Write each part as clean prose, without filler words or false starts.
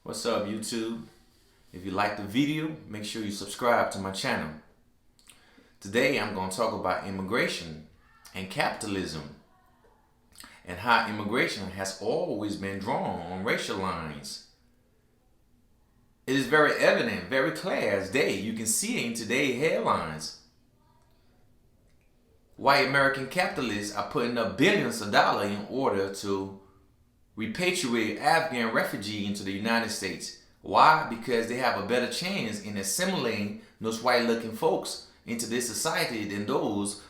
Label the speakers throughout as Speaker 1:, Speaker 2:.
Speaker 1: What's up, YouTube? If you like the video, make sure you subscribe to my channel. Today I'm going to talk about immigration and capitalism and how immigration has always been drawn on racial lines. It is very evident, very clear as day. You can see it in today's headlines. White American capitalists are putting up billions of dollars in order to repatriate Afghan refugees into the United States. Why? Because they have a better chance in assimilating those white-looking folks into this society than those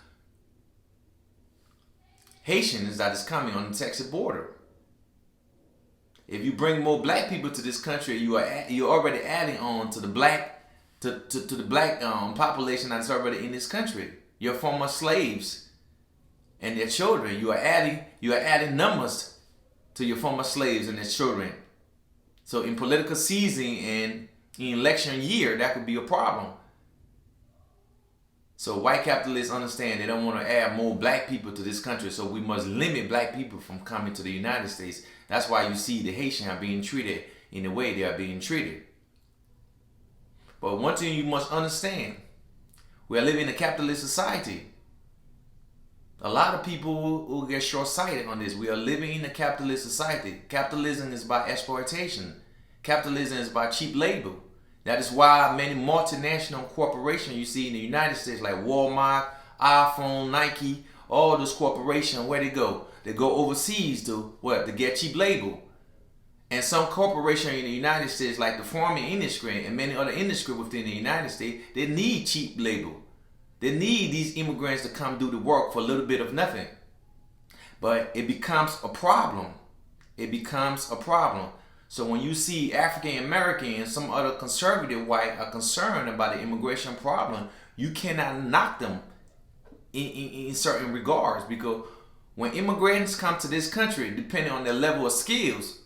Speaker 1: Haitians that is coming on the Texas border. If you bring more black people to this country, you're already adding on to the black population that's already in this country. Your former slaves and their children. You are adding numbers to your former slaves and their children. So in political season and in election year, that could be a problem. So white capitalists understand they don't want to add more black people to this country, so we must limit black people from coming to the United States. That's why you see the Haitians are being treated in the way they are being treated. But one thing you must understand, we are living in a capitalist society. A lot of people will get short-sighted on this. We are living in a capitalist society. Capitalism is by exploitation. Capitalism is by cheap labor. That is why many multinational corporations you see in the United States, like Walmart, iPhone, Nike, all those corporations, where they go? They go overseas to what? To get cheap labor. And some corporations in the United States, like the farming industry and many other industries within the United States, they need cheap labor. They need these immigrants to come do the work for a little bit of nothing. But it becomes a problem. It becomes a problem. So when you see African American and some other conservative white are concerned about the immigration problem, you cannot knock them in certain regards, because when immigrants come to this country, depending on their level of skills,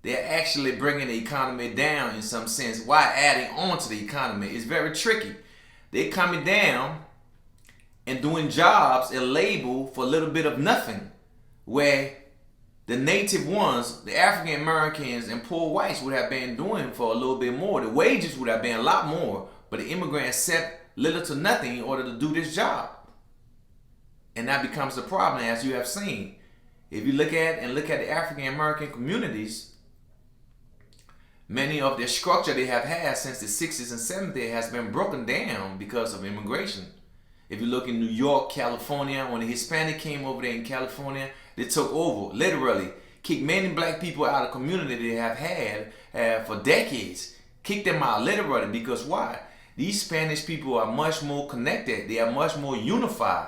Speaker 1: they're actually bringing the economy down in some sense while adding on to the economy. It's very tricky. They're coming down and doing jobs and labor for a little bit of nothing, where the native ones, the African Americans and poor whites would have been doing for a little bit more. The wages would have been a lot more, but the immigrants accept little to nothing in order to do this job. And that becomes the problem, as you have seen. If you look at the African American communities, many of their structure they have had since the 60s and 70s has been broken down because of immigration. If you look in New York, California, when the Hispanic came over there in California, they took over, literally, kicked many black people out of the community they have had for decades. Kicked them out, literally, because why? These Spanish people are much more connected. They are much more unified.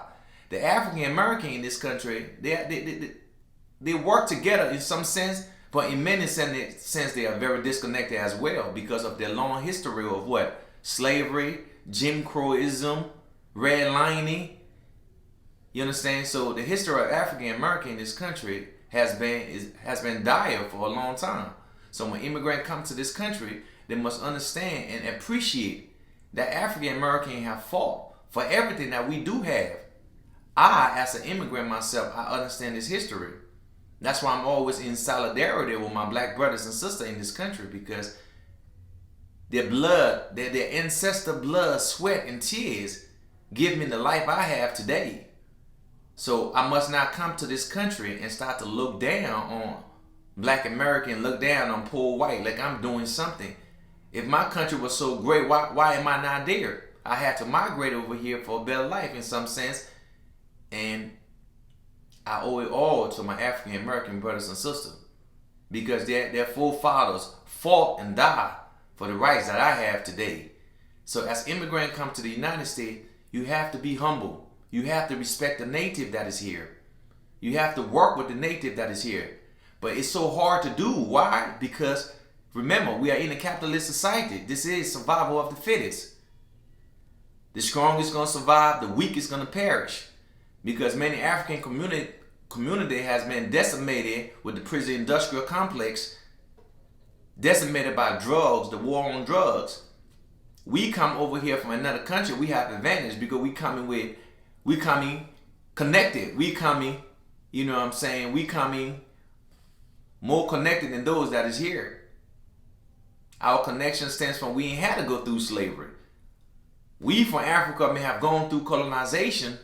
Speaker 1: The African American in this country, they work together in some sense, but in many sense, they are very disconnected as well because of their long history of what? Slavery, Jim Crowism, redlining. You understand? So the history of African American in this country has been dire for a long time. So when immigrants come to this country, they must understand and appreciate that African Americans have fought for everything that we do have. I, as an immigrant myself, I understand this history. That's why I'm always in solidarity with my black brothers and sisters in this country, because their blood, their ancestor blood, sweat, and tears give me the life I have today. So I must not come to this country and start to look down on black American, look down on poor white, like I'm doing something. If my country was so great, why am I not there? I had to migrate over here for a better life in some sense, and I owe it all to my African American brothers and sisters, because their forefathers fought and died for the rights that I have today. So as immigrants come to the United States, you have to be humble. You have to respect the native that is here. You have to work with the native that is here. But it's so hard to do. Why? Because remember, we are in a capitalist society. This is survival of the fittest. The strong is going to survive, the weak is going to perish. Because many African community has been decimated with the prison industrial complex, decimated by drugs, the war on drugs. We come over here from another country, we have advantage because we coming connected. We coming, you know what I'm saying? We coming more connected than those that is here. Our connection stems from we ain't had to go through slavery. We from Africa may have gone through colonization,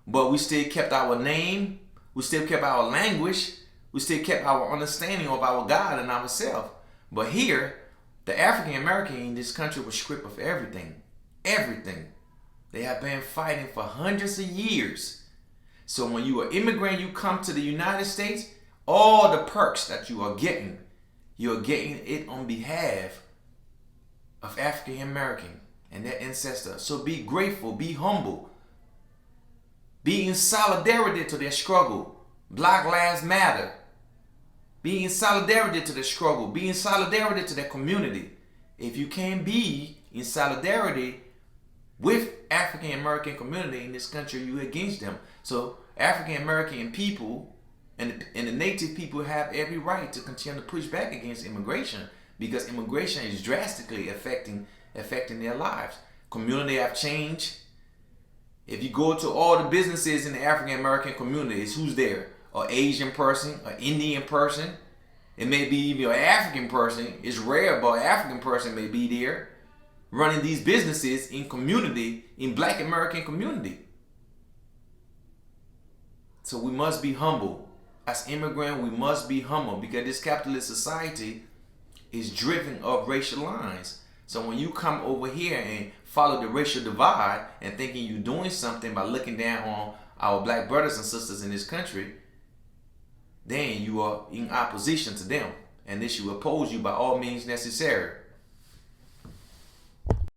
Speaker 1: but we still kept our name, we still kept our language, we still kept our understanding of our God and ourselves. But here, the African American in this country was stripped of everything. Everything. They have been fighting for hundreds of years. So when you are immigrant, you come to the United States, all the perks that you're getting it on behalf of African American and their ancestors. So be grateful, be humble, be in solidarity to their struggle. Black Lives Matter. Be in solidarity to their struggle. Be in solidarity to their community. If you can't be in solidarity with African American community in this country, you're against them. So African American people and the native people have every right to continue to push back against immigration, because immigration is drastically affecting their lives. Community have changed. If you go to all the businesses in the African American community, it's who's there? An Asian person, an Indian person. It may be even an African person. It's rare, but an African person may be there running these businesses in community, in Black American community. So we must be humble. As immigrants, we must be humble, because this capitalist society is driven up racial lines. So when you come over here and follow the racial divide and thinking you're doing something by looking down on our black brothers and sisters in this country, then you are in opposition to them, and they should oppose you by all means necessary.